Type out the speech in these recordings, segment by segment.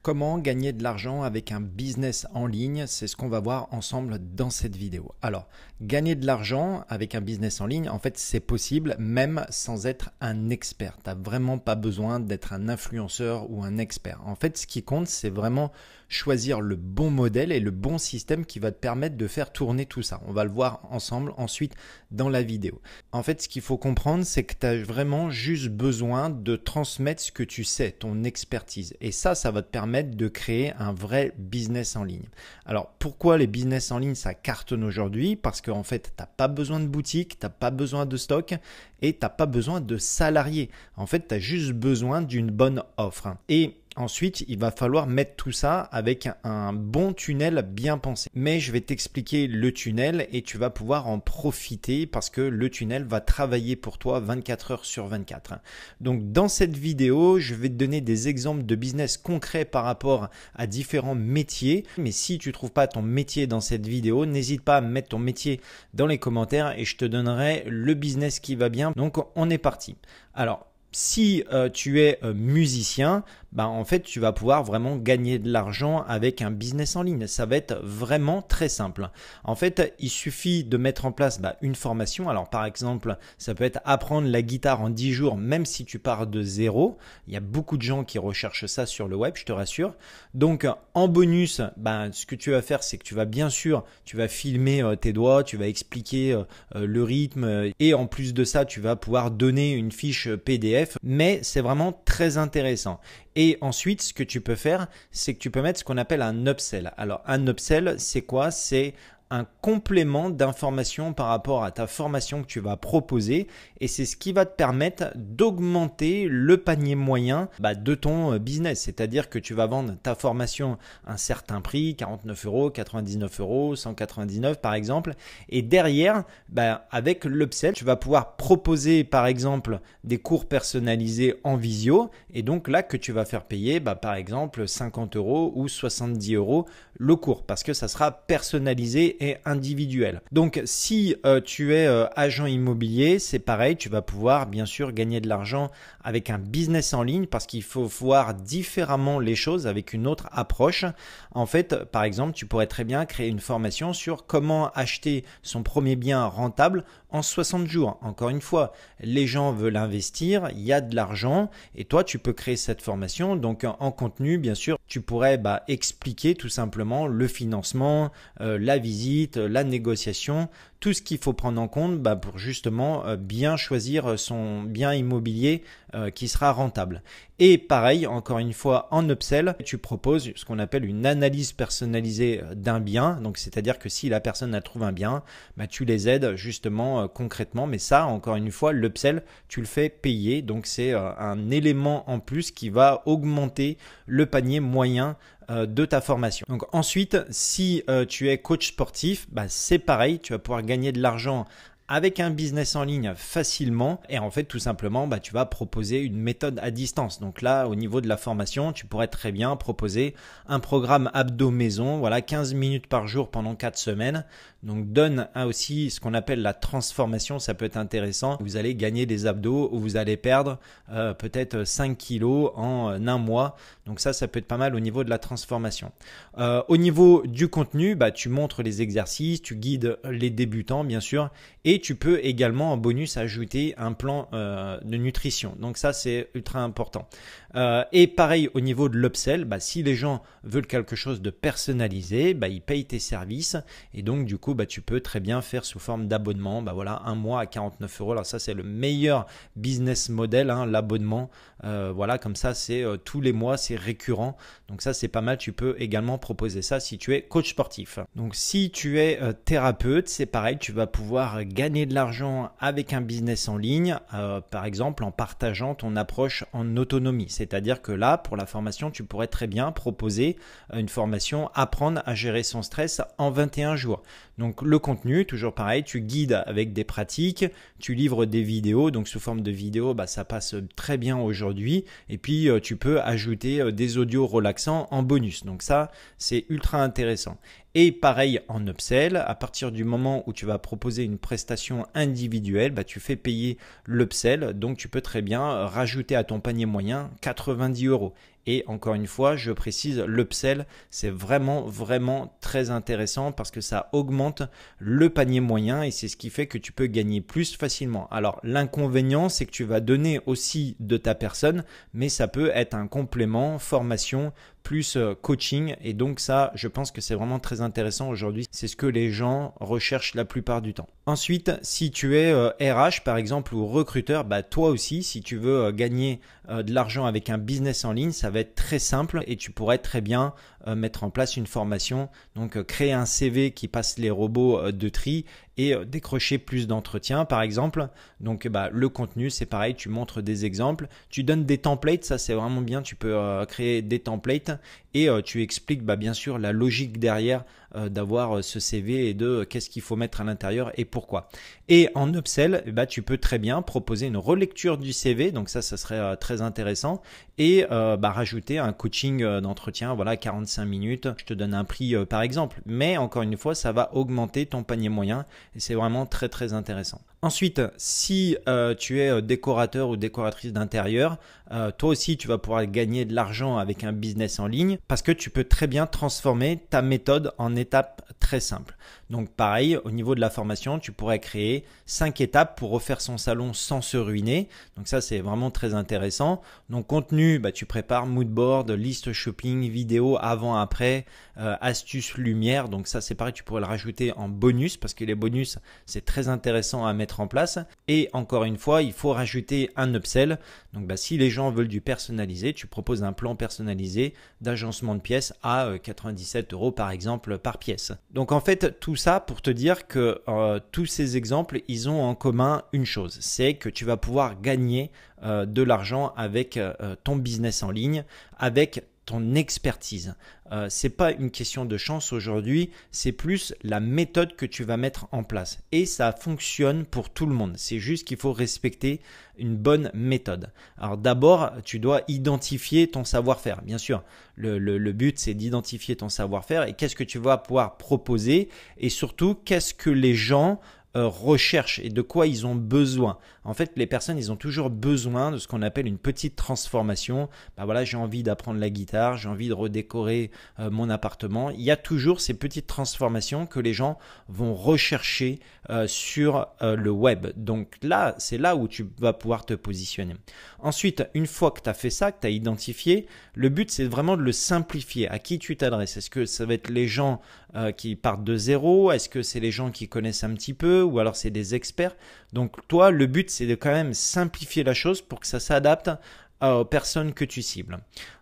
Comment gagner de l'argent avec un business en ligne? C'est ce qu'on va voir ensemble dans cette vidéo. Alors, gagner de l'argent avec un business en ligne, en fait, c'est possible même sans être un expert. Tu n'as vraiment pas besoin d'être un influenceur ou un expert. En fait, ce qui compte, c'est vraiment choisir le bon modèle et le bon système qui va te permettre de faire tourner tout ça. On va le voir ensemble ensuite dans la vidéo. En fait, ce qu'il faut comprendre, c'est que tu as vraiment juste besoin de transmettre ce que tu sais, ton expertise. Et ça va te permettre de créer un vrai business en ligne. Alors, pourquoi les business en ligne, ça cartonne aujourd'hui? Parce qu'en fait, tu n'as pas besoin de boutique, tu n'as pas besoin de stock et tu n'as pas besoin de salariés. En fait, tu as juste besoin d'une bonne offre. Et ensuite, il va falloir mettre tout ça avec un bon tunnel bien pensé. Mais je vais t'expliquer le tunnel et tu vas pouvoir en profiter parce que le tunnel va travailler pour toi 24 heures sur 24. Donc, dans cette vidéo, je vais te donner des exemples de business concrets par rapport à différents métiers. Mais si tu ne trouves pas ton métier dans cette vidéo, n'hésite pas à mettre ton métier dans les commentaires et je te donnerai le business qui va bien. Donc, on est parti. Alors, si tu es musicien, en fait, tu vas pouvoir vraiment gagner de l'argent avec un business en ligne. Ça va être vraiment très simple. En fait, il suffit de mettre en place une formation. Alors, par exemple, ça peut être apprendre la guitare en 10 jours, même si tu pars de zéro. Il y a beaucoup de gens qui recherchent ça sur le web, je te rassure. Donc, en bonus, ce que tu vas faire, c'est que tu vas filmer tes doigts, tu vas expliquer le rythme et en plus de ça, tu vas pouvoir donner une fiche PDF. Mais c'est vraiment très intéressant. Et ensuite, ce que tu peux faire, c'est que tu peux mettre ce qu'on appelle un upsell. Alors, un upsell, c'est quoi? C'est un complément d'information par rapport à ta formation que tu vas proposer et c'est ce qui va te permettre d'augmenter le panier moyen de ton business. C'est-à-dire que tu vas vendre ta formation à un certain prix, 49 euros, 99 euros, 199 par exemple. Et derrière, avec l'upsell, tu vas pouvoir proposer par exemple des cours personnalisés en visio et donc là que tu vas faire payer par exemple 50 euros ou 70 euros le cours parce que ça sera personnalisé et individuel. Donc si tu es agent immobilier, c'est pareil, tu vas pouvoir bien sûr gagner de l'argent avec un business en ligne parce qu'il faut voir différemment les choses avec une autre approche. En fait, par exemple, tu pourrais très bien créer une formation sur comment acheter son premier bien rentable en 60 jours. Encore une fois, les gens veulent investir, il y a de l'argent et toi, tu peux créer cette formation. Donc en contenu, bien sûr, tu pourrais expliquer tout simplement le financement, la visite, la négociation, tout ce qu'il faut prendre en compte pour justement bien choisir son bien immobilier qui sera rentable. Et pareil, encore une fois, en upsell, tu proposes ce qu'on appelle une analyse personnalisée d'un bien. Donc, c'est-à-dire que si la personne elle trouve un bien, tu les aides justement concrètement. Mais ça, encore une fois, l'upsell, tu le fais payer. Donc, c'est un élément en plus qui va augmenter le panier moyen de ta formation. Donc ensuite, si tu es coach sportif, c'est pareil, tu vas pouvoir gagner de l'argent avec un business en ligne facilement et en fait tout simplement tu vas proposer une méthode à distance. Donc là au niveau de la formation, tu pourrais très bien proposer un programme abdos maison, 15 minutes par jour pendant 4 semaines. Donc donne aussi ce qu'on appelle la transformation, ça peut être intéressant. Vous allez gagner des abdos ou vous allez perdre peut-être 5 kilos en un mois. Donc ça peut être pas mal au niveau de la transformation. Au niveau du contenu, tu montres les exercices, tu guides les débutants bien sûr et tu peux également en bonus ajouter un plan de nutrition. Donc ça c'est ultra important. Et pareil au niveau de l'upsell, si les gens veulent quelque chose de personnalisé, ils payent tes services et donc du coup tu peux très bien faire sous forme d'abonnement. Un mois à 49 euros. Alors ça c'est le meilleur business model, l'abonnement. Comme ça c'est tous les mois, c'est récurrent. Donc ça c'est pas mal. Tu peux également proposer ça si tu es coach sportif. Donc si tu es thérapeute, c'est pareil, tu vas pouvoir gagner de l'argent avec un business en ligne, par exemple en partageant ton approche en autonomie. C'est-à-dire que là, pour la formation, tu pourrais très bien proposer une formation apprendre à gérer son stress en 21 jours. Donc le contenu, toujours pareil, tu guides avec des pratiques, tu livres des vidéos, donc sous forme de vidéo, ça passe très bien aujourd'hui. Et puis tu peux ajouter des audios relaxants en bonus. Donc ça, c'est ultra intéressant. Et pareil en upsell, à partir du moment où tu vas proposer une prestation individuelle, tu fais payer l'upsell. Donc tu peux très bien rajouter à ton panier moyen 90 euros. Et encore une fois, je précise, l'upsell, c'est vraiment très intéressant parce que ça augmente le panier moyen et c'est ce qui fait que tu peux gagner plus facilement. Alors l'inconvénient, c'est que tu vas donner aussi de ta personne, mais ça peut être un complément, formation, plus coaching, et donc ça, je pense que c'est vraiment très intéressant aujourd'hui. C'est ce que les gens recherchent la plupart du temps. Ensuite, si tu es RH par exemple ou recruteur, bah, toi aussi, si tu veux gagner de l'argent avec un business en ligne, ça va être très simple et tu pourrais très bien mettre en place une formation. Donc créer un CV qui passe les robots de tri et décrocher plus d'entretiens par exemple. Donc bah, le contenu, c'est pareil, tu montres des exemples, tu donnes des templates, ça c'est vraiment bien, tu peux créer des templates et tu expliques bah, bien sûr la logique derrière d'avoir ce CV et de qu'est-ce qu'il faut mettre à l'intérieur et pourquoi. Et en upsell, bah, tu peux très bien proposer une relecture du CV, donc ça serait très intéressant, et bah, rajouter un coaching d'entretien, voilà 45 minutes, je te donne un prix par exemple, mais encore une fois, ça va augmenter ton panier moyen et c'est vraiment très intéressant. Ensuite, si tu es décorateur ou décoratrice d'intérieur, toi aussi tu vas pouvoir gagner de l'argent avec un business en ligne parce que tu peux très bien transformer ta méthode en étapes très simples. Donc pareil, au niveau de la formation, tu pourrais créer 5 étapes pour refaire son salon sans se ruiner. Donc ça, c'est vraiment très intéressant. Donc contenu, bah, tu prépares mood board, liste shopping, vidéo avant-après, astuces lumière. Donc ça, c'est pareil, tu pourrais le rajouter en bonus parce que les bonus, c'est très intéressant à mettre en place. Et encore une fois, il faut rajouter un upsell. Donc bah, si les gens veulent du personnalisé, tu proposes un plan personnalisé d'agencement de pièces à 97 € par exemple par pièce. Donc en fait, tout ça pour te dire que tous ces exemples, ils ont en commun une chose, c'est que tu vas pouvoir gagner de l'argent avec ton business en ligne, avec ton expertise. C'est pas une question de chance aujourd'hui, c'est plus la méthode que tu vas mettre en place. Et ça fonctionne pour tout le monde. C'est juste qu'il faut respecter une bonne méthode. Alors d'abord, tu dois identifier ton savoir-faire. Bien sûr, le but, c'est d'identifier ton savoir-faire et qu'est-ce que tu vas pouvoir proposer et surtout, qu'est-ce que les gens recherchent et de quoi ils ont besoin. En fait, les personnes, ils ont toujours besoin de ce qu'on appelle une petite transformation. Ben voilà, j'ai envie d'apprendre la guitare, j'ai envie de redécorer mon appartement. Il y a toujours ces petites transformations que les gens vont rechercher sur le web. Donc là, c'est là où tu vas pouvoir te positionner. Ensuite, une fois que tu as fait ça, que tu as identifié, le but, c'est vraiment de le simplifier. À qui tu t'adresses? Est-ce que ça va être les gens qui partent de zéro? Est-ce que c'est les gens qui connaissent un petit peu? Ou alors c'est des experts? Donc toi, le but, c'est de quand même simplifier la chose pour que ça s'adapte aux personnes que tu cibles.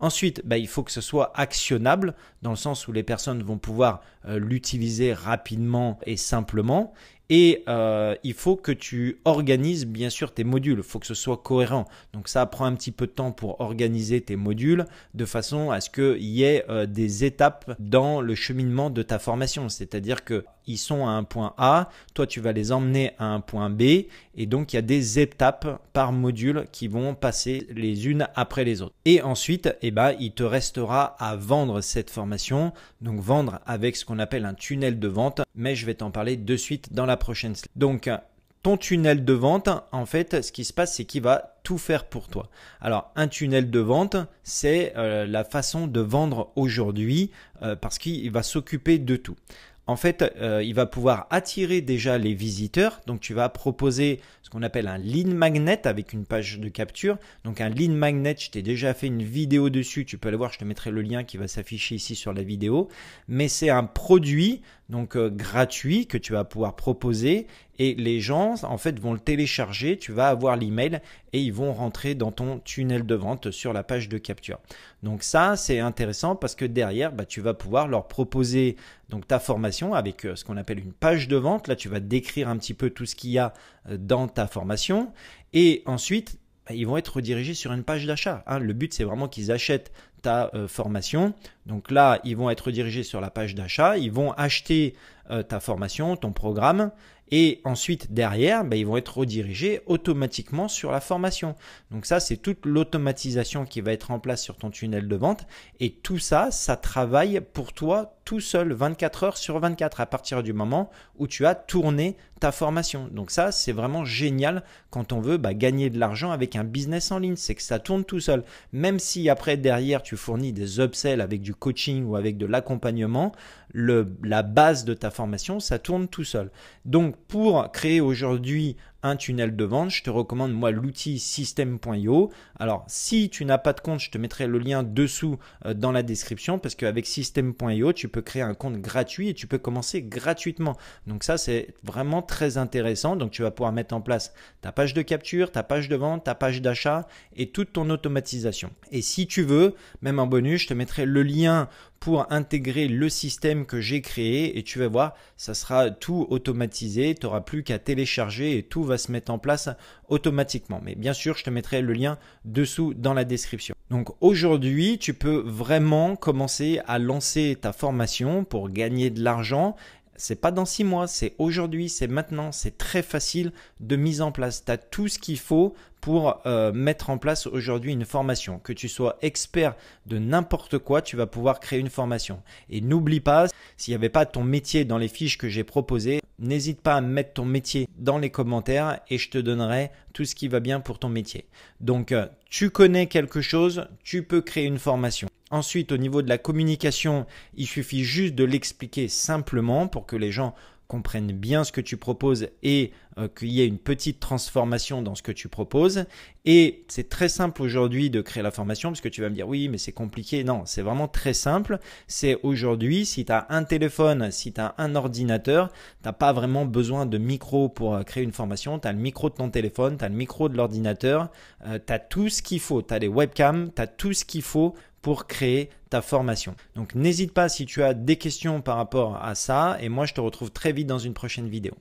Ensuite, il faut que ce soit actionnable dans le sens où les personnes vont pouvoir l'utiliser rapidement et simplement. Et il faut que tu organises bien sûr tes modules, il faut que ce soit cohérent. Donc ça prend un petit peu de temps pour organiser tes modules de façon à ce qu'il y ait des étapes dans le cheminement de ta formation. C'est-à-dire qu'ils sont à un point A, toi tu vas les emmener à un point B et donc il y a des étapes par module qui vont passer les unes après les autres. Et ensuite, il te restera à vendre cette formation, donc vendre avec ce qu'on appelle un tunnel de vente, mais je vais t'en parler de suite dans la prochaine slide. Donc, ton tunnel de vente, en fait, ce qui se passe, c'est qu'il va tout faire pour toi. Alors, un tunnel de vente, c'est la façon de vendre aujourd'hui parce qu'il va s'occuper de tout. En fait, il va pouvoir attirer déjà les visiteurs. Donc, tu vas proposer ce qu'on appelle un lead magnet avec une page de capture. Donc, un lead magnet, je t'ai déjà fait une vidéo dessus. Tu peux aller voir, je te mettrai le lien qui va s'afficher ici sur la vidéo. Mais c'est un produit donc gratuit que tu vas pouvoir proposer et les gens en fait vont le télécharger, tu vas avoir l'email et ils vont rentrer dans ton tunnel de vente sur la page de capture. Donc ça c'est intéressant parce que derrière tu vas pouvoir leur proposer donc ta formation avec ce qu'on appelle une page de vente. Là tu vas décrire un petit peu tout ce qu'il y a dans ta formation et ensuite ils vont être redirigés sur une page d'achat. Le but, c'est vraiment qu'ils achètent ta formation. Donc là, ils vont être redirigés sur la page d'achat. Ils vont acheter ta formation, ton programme. Et ensuite, derrière, ils vont être redirigés automatiquement sur la formation. Donc ça, c'est toute l'automatisation qui va être en place sur ton tunnel de vente. Et tout ça, ça travaille pour toi tout seul 24 heures sur 24 à partir du moment où tu as tourné ta formation. Donc ça, c'est vraiment génial quand on veut gagner de l'argent avec un business en ligne. C'est que ça tourne tout seul. Même si après, derrière, tu fournis des upsells avec du coaching ou avec de l'accompagnement, la base de ta formation, ça tourne tout seul. Donc, pour créer aujourd'hui un tunnel de vente, je te recommande moi l'outil System.io. Alors, si tu n'as pas de compte, je te mettrai le lien dessous dans la description parce qu'avec System.io, tu peux créer un compte gratuit et tu peux commencer gratuitement. Donc ça, c'est vraiment très intéressant. Donc, tu vas pouvoir mettre en place ta page de capture, ta page de vente, ta page d'achat et toute ton automatisation. Et si tu veux, même en bonus, je te mettrai le lien pour intégrer le système que j'ai créé et tu vas voir, ça sera tout automatisé, tu n'auras plus qu'à télécharger et tout va se mettre en place automatiquement. Mais bien sûr, je te mettrai le lien dessous dans la description. Donc aujourd'hui, tu peux vraiment commencer à lancer ta formation pour gagner de l'argent. C'est pas dans 6 mois, c'est aujourd'hui, c'est maintenant, c'est très facile de mise en place. Tu as tout ce qu'il faut pour mettre en place aujourd'hui une formation. Que tu sois expert de n'importe quoi, tu vas pouvoir créer une formation. Et n'oublie pas, s'il n'y avait pas ton métier dans les fiches que j'ai proposées, n'hésite pas à mettre ton métier dans les commentaires et je te donnerai tout ce qui va bien pour ton métier. Donc, tu connais quelque chose, tu peux créer une formation. Ensuite, au niveau de la communication, il suffit juste de l'expliquer simplement pour que les gens comprennent bien ce que tu proposes et qu'il y ait une petite transformation dans ce que tu proposes. Et c'est très simple aujourd'hui de créer la formation parce que tu vas me dire oui, mais c'est compliqué. Non, c'est vraiment très simple. C'est aujourd'hui, si tu as un téléphone, si tu as un ordinateur, tu n'as pas vraiment besoin de micro pour créer une formation. Tu as le micro de ton téléphone, tu as le micro de l'ordinateur, tu as tout ce qu'il faut. Tu as des webcams, tu as tout ce qu'il faut pour créer ta formation. Donc n'hésite pas si tu as des questions par rapport à ça et moi je te retrouve très vite dans une prochaine vidéo.